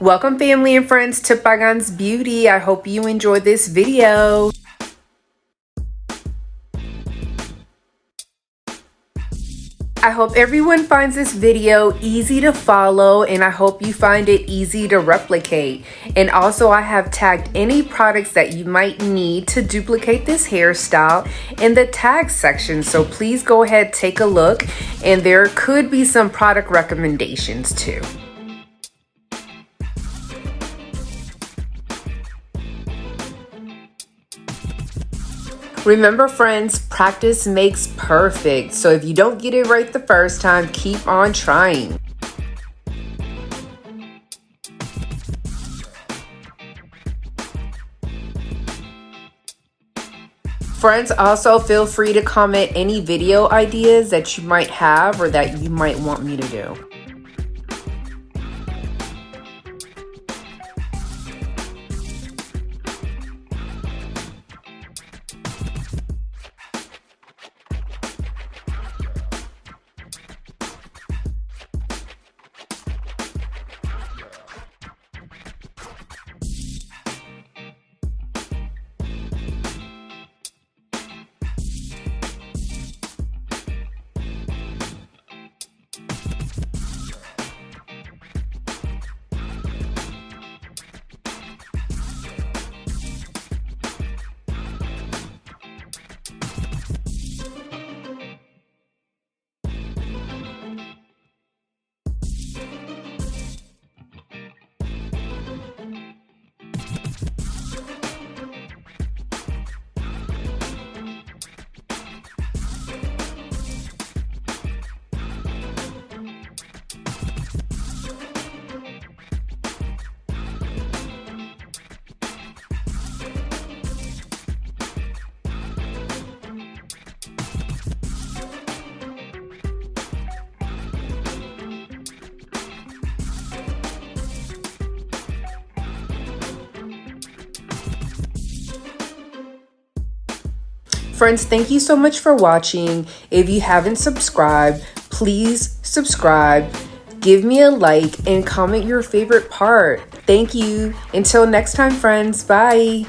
Welcome family and friends to Pagans Beauty. I hope you enjoyed this video. I hope everyone finds this video easy to follow, and I hope you find it easy to replicate. And also I have tagged any products that you might need to duplicate this hairstyle in the tag section. So please go ahead, take a look, and there could be some product recommendations too. Remember friends, practice makes perfect. So if you don't get it right the first time, keep on trying. Friends, also feel free to comment any video ideas that you might have or that you might want me to do. Friends, thank you so much for watching. If you haven't subscribed, please subscribe, give me a like, and comment your favorite part. Thank you. Until next time, friends. Bye.